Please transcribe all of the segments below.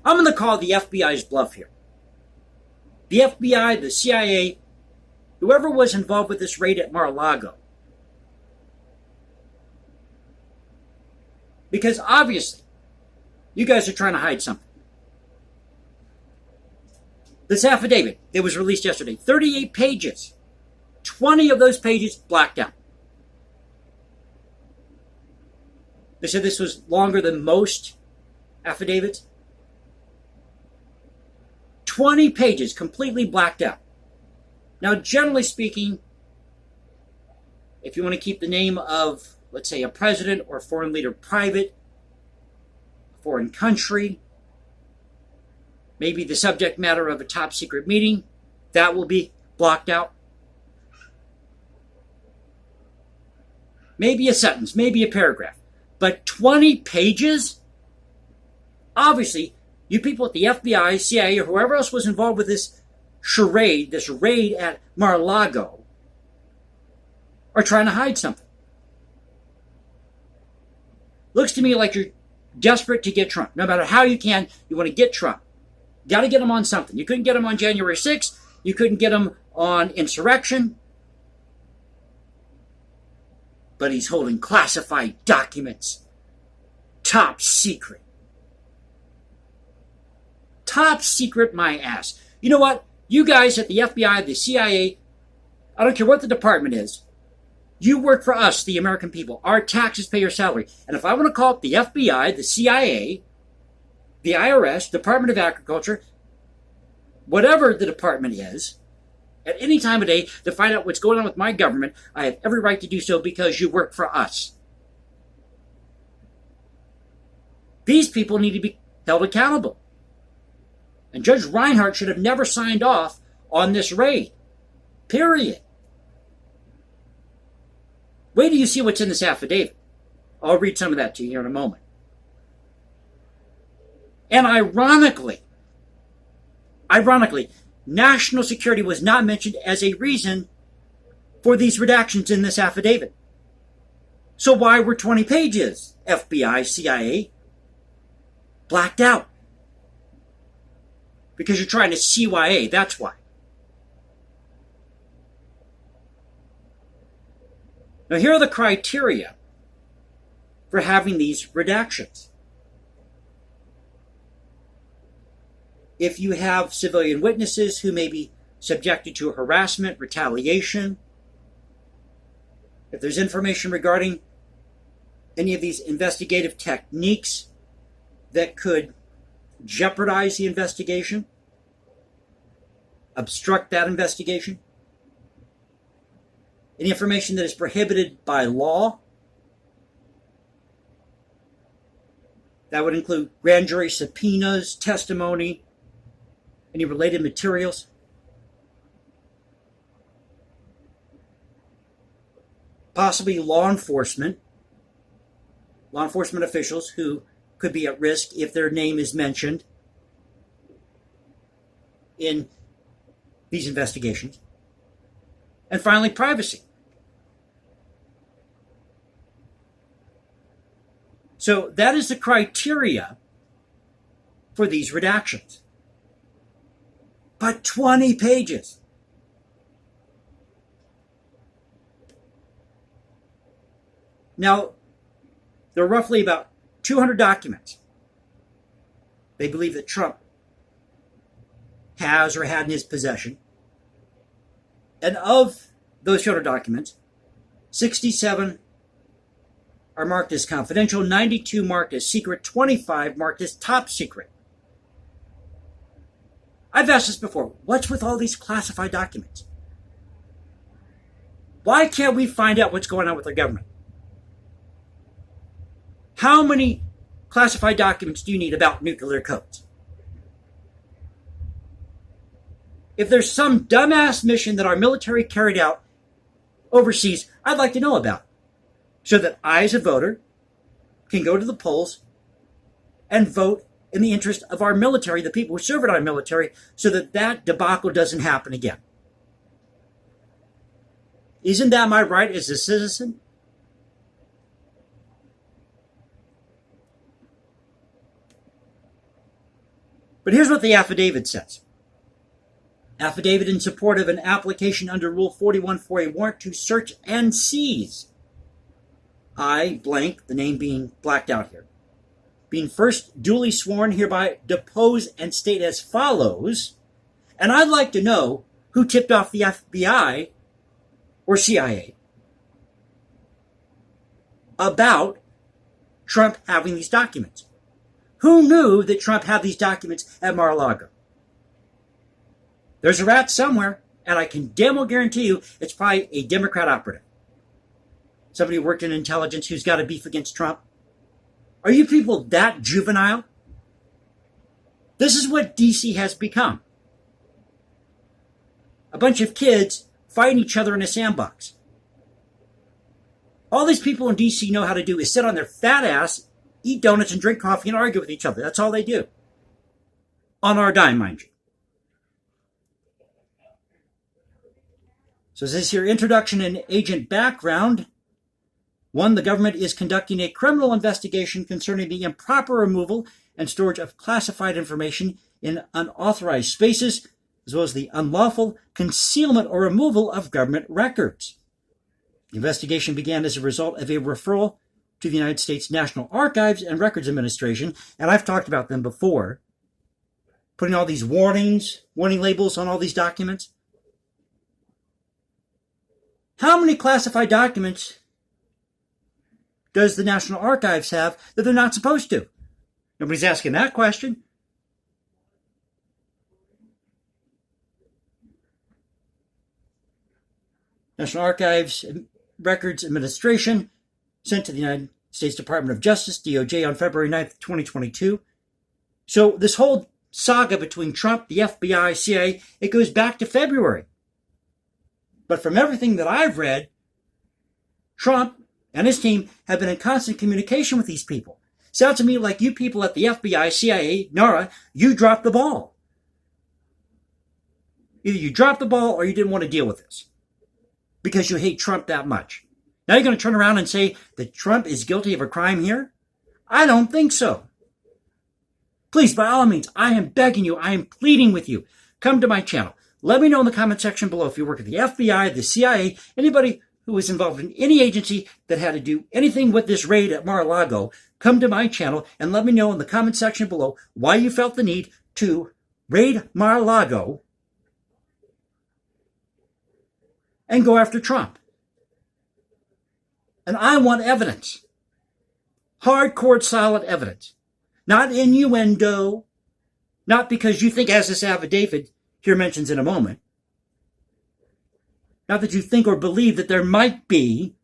I'm going to call the FBI's bluff here. The FBI, the CIA, whoever was involved with this raid at Mar-a-Lago. Because obviously, you guys are trying to hide something. This affidavit that was released yesterday, 38 pages. 20 of those pages blacked out. They said this was longer than most affidavits. 20 pages completely blacked out. Now, generally speaking, if you want to keep the name of, let's say, a president or foreign leader private, foreign country, maybe the subject matter of a top secret meeting, that will be blocked out. Maybe a sentence, maybe a paragraph. But 20 pages? Obviously, you people at the FBI, CIA, or whoever else was involved with this charade, this raid at Mar-a-Lago, are trying to hide something. Looks to me like you're desperate to get Trump. No matter how you can, you want to get Trump. Got to get him on something. You couldn't get him on January 6th. You couldn't get him on insurrection. But he's holding classified documents. Top secret. Top secret, my ass. You know what? You guys at the FBI, the CIA, I don't care what the department is, you work for us, the American people. Our taxes pay your salary. And if I want to call up the FBI, the CIA, the IRS, Department of Agriculture, whatever the department is, at any time of day to find out what's going on with my government, I have every right to do so because you work for us. These people need to be held accountable. And Judge Reinhardt should have never signed off on this raid. Period. Wait till you see what's in this affidavit. I'll read some of that to you here in a moment. And ironically, national security was not mentioned as a reason for these redactions in this affidavit. So why were 20 pages, FBI, CIA, blacked out? Because you're trying to CYA, that's why. Now here are the criteria for having these redactions. If you have civilian witnesses who may be subjected to harassment, retaliation, if there's information regarding any of these investigative techniques that could jeopardize the investigation, obstruct that investigation, any information that is prohibited by law, that would include grand jury subpoenas, testimony, any related materials. Possibly law enforcement officials who could be at risk if their name is mentioned in these investigations. And finally, privacy. So that is the criteria for these redactions. But 20 pages. Now, there are roughly about 200 documents they believe that Trump has or had in his possession. And of those 200 documents, 67 are marked as confidential, 92 marked as secret, 25 marked as top secret. I've asked this before. What's with all these classified documents? Why can't we find out what's going on with our government? How many classified documents do you need about nuclear codes? If there's some dumbass mission that our military carried out overseas, I'd like to know about it, so that I, as a voter, can go to the polls and vote in the interest of our military, the people who serve in our military, so that that debacle doesn't happen again. Isn't that my right as a citizen? But here's what the affidavit says. Affidavit in support of an application under Rule 41 for a warrant to search and seize. I, blank, the name being blacked out here, being first duly sworn, hereby depose and state as follows, and I'd like to know who tipped off the FBI or CIA about Trump having these documents. Who knew that Trump had these documents at Mar-a-Lago? There's a rat somewhere, and I can damn well guarantee you it's probably a Democrat operative. Somebody who worked in intelligence who's got a beef against Trump. Are you people that juvenile? This is what D.C. has become. A bunch of kids fighting each other in a sandbox. All these people in D.C. know how to do is sit on their fat ass, eat donuts, and drink coffee and argue with each other. That's all they do. On our dime, mind you. So this is your introduction and agent background. 1, the government is conducting a criminal investigation concerning the improper removal and storage of classified information in unauthorized spaces, as well as the unlawful concealment or removal of government records. The investigation began as a result of a referral to the United States National Archives and Records Administration, and I've talked about them before, putting all these warning labels on all these documents. How many classified documents does the National Archives have that they're not supposed to? Nobody's asking that question. National Archives and Records Administration sent to the United States Department of Justice, DOJ, on February 9th, 2022. So this whole saga between Trump, the FBI, CIA, it goes back to February. But from everything that I've read, Trump and his team have been in constant communication with these people. Sounds to me like you people at the FBI, CIA, NARA, you dropped the ball. Either you dropped the ball or you didn't want to deal with this because you hate Trump that much. Now you're going to turn around and say that Trump is guilty of a crime here? I don't think so. Please, by all means, I am begging you, I am pleading with you, come to my channel. Let me know in the comment section below if you work at the FBI, the CIA, anybody who was involved in any agency that had to do anything with this raid at Mar-a-Lago. Come to my channel and let me know in the comment section below why you felt the need to raid Mar-a-Lago and go after Trump. And I want evidence. Hardcore, solid evidence. Not innuendo. Not because you think, as this affidavit here mentions in a moment, not that you think or believe that there might be,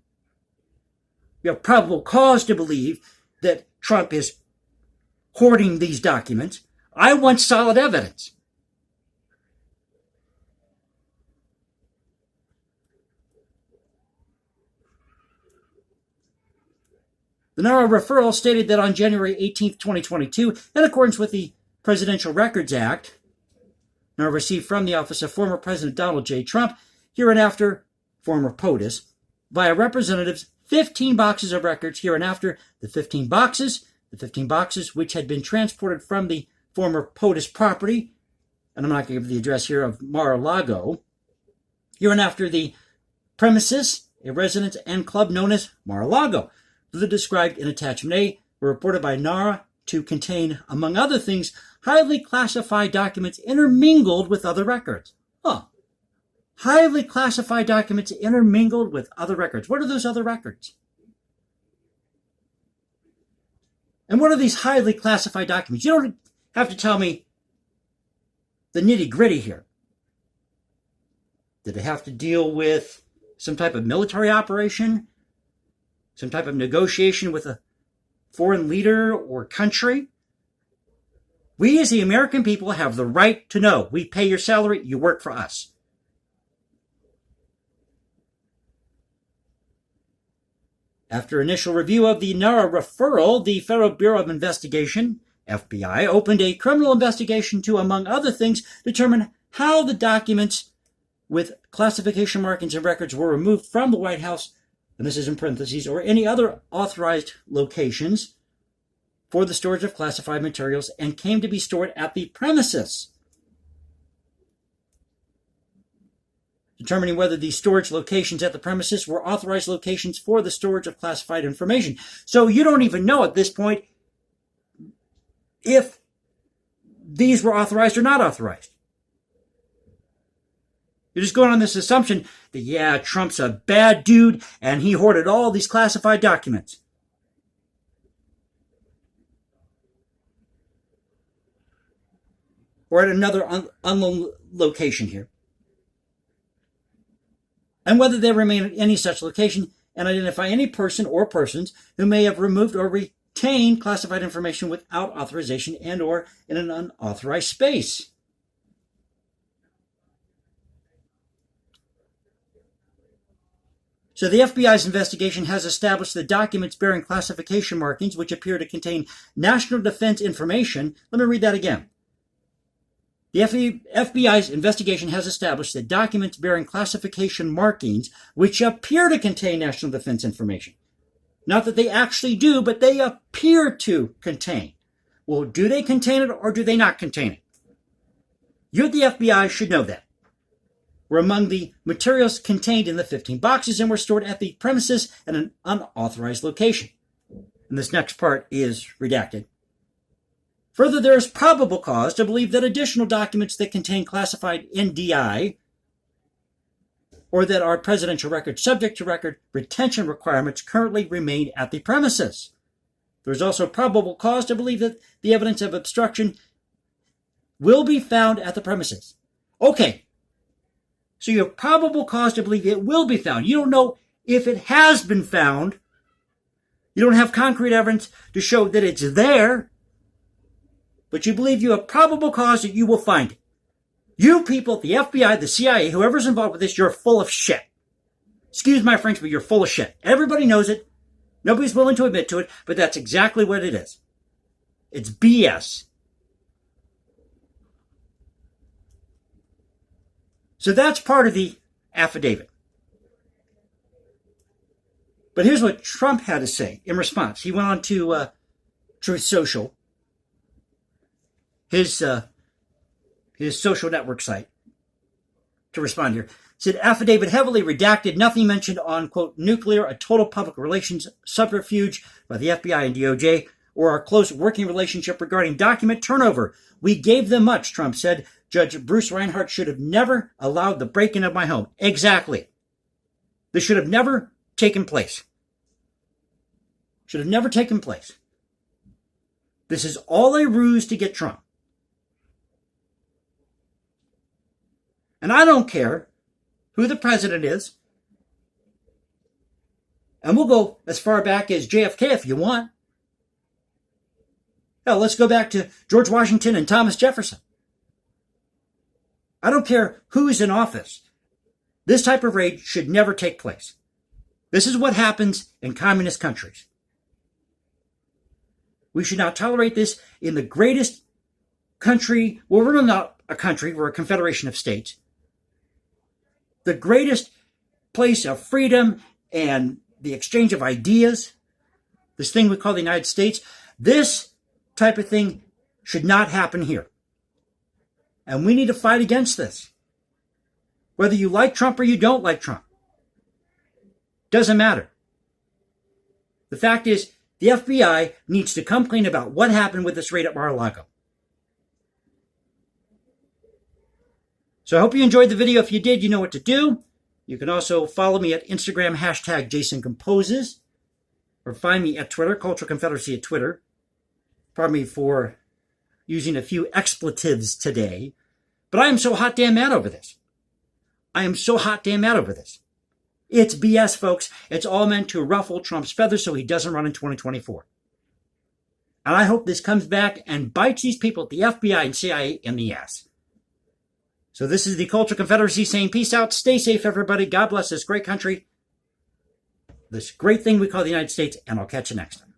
you have probable cause to believe that Trump is hoarding these documents. I want solid evidence. The NARA referral stated that on January 18, 2022, in accordance with the Presidential Records Act, NARA received from the office of former President Donald J. Trump, hereinafter former POTUS, via representatives, 15 boxes of records, hereinafter the 15 boxes which had been transported from the former POTUS property, and I'm not going to give the address here of Mar-a-Lago, hereinafter the premises, a residence and club known as Mar-a-Lago. The described in attachment A were reported by NARA to contain, among other things, highly classified documents intermingled with other records. Highly classified documents intermingled with other records. What are those other records? And what are these highly classified documents? You don't have to tell me the nitty-gritty here. Did it have to deal with some type of military operation? Some type of negotiation with a foreign leader or country? We as the American people have the right to know. We pay your salary, you work for us. After initial review of the NARA referral, the Federal Bureau of Investigation, FBI, opened a criminal investigation to, among other things, determine how the documents with classification markings and records were removed from the White House, and this is in parentheses, or any other authorized locations, for the storage of classified materials and came to be stored at the premises. Determining whether the storage locations at the premises were authorized locations for the storage of classified information. So you don't even know at this point if these were authorized or not authorized. You're just going on this assumption that, yeah, Trump's a bad dude and he hoarded all these classified documents. Or at another unknown location here. And whether they remain at any such location, and identify any person or persons who may have removed or retained classified information without authorization and or in an unauthorized space. So the FBI's investigation has established that documents bearing classification markings which appear to contain national defense information. Let me read that again. The FBI's investigation has established that documents bearing classification markings which appear to contain national defense information. Not that they actually do, but they appear to contain. Well, do they contain it or do they not contain it? You at the FBI should know that. Were among the materials contained in the 15 boxes and were stored at the premises at an unauthorized location. And this next part is redacted. Further, there is probable cause to believe that additional documents that contain classified NDI or that are presidential records subject to record retention requirements currently remain at the premises. There is also probable cause to believe that the evidence of obstruction will be found at the premises. Okay. So you have probable cause to believe it will be found. You don't know if it has been found. You don't have concrete evidence to show that it's there. But you believe you have probable cause that you will find it. You people, the FBI, the CIA, whoever's involved with this, you're full of shit. Excuse my French, but you're full of shit. Everybody knows it. Nobody's willing to admit to it, but that's exactly what it is. It's BS. So that's part of the affidavit. But here's what Trump had to say in response. He went on to Truth Social, his social network site, to respond here. Said, affidavit heavily redacted, nothing mentioned on, quote, nuclear, a total public relations subterfuge by the FBI and DOJ, or our close working relationship regarding document turnover. We gave them much, Trump said. Judge Bruce Reinhart should have never allowed the break-in of my home. Exactly. This should have never taken place. Should have never taken place. This is all a ruse to get Trump. And I don't care who the president is. And we'll go as far back as JFK if you want. Hell, let's go back to George Washington and Thomas Jefferson. I don't care who's in office. This type of raid should never take place. This is what happens in communist countries. We should not tolerate this in the greatest country. Well, we're not a country. We're a confederation of states. The greatest place of freedom and the exchange of ideas. This thing we call the United States. This type of thing should not happen here. And we need to fight against this. Whether you like Trump or you don't like Trump. Doesn't matter. The fact is, the FBI needs to come clean about what happened with this raid at Mar-a-Lago. So I hope you enjoyed the video. If you did, you know what to do. You can also follow me at Instagram, hashtag JasonComposes. Or find me at Twitter, Cultural Confederacy at Twitter. Pardon me for using a few expletives today. But I am so hot damn mad over this. I am so hot damn mad over this. It's BS, folks. It's all meant to ruffle Trump's feathers so he doesn't run in 2024. And I hope this comes back and bites these people at the FBI and CIA in the ass. So this is the Cultural Confederacy saying peace out. Stay safe, everybody. God bless this great country. This great thing we call the United States. And I'll catch you next time.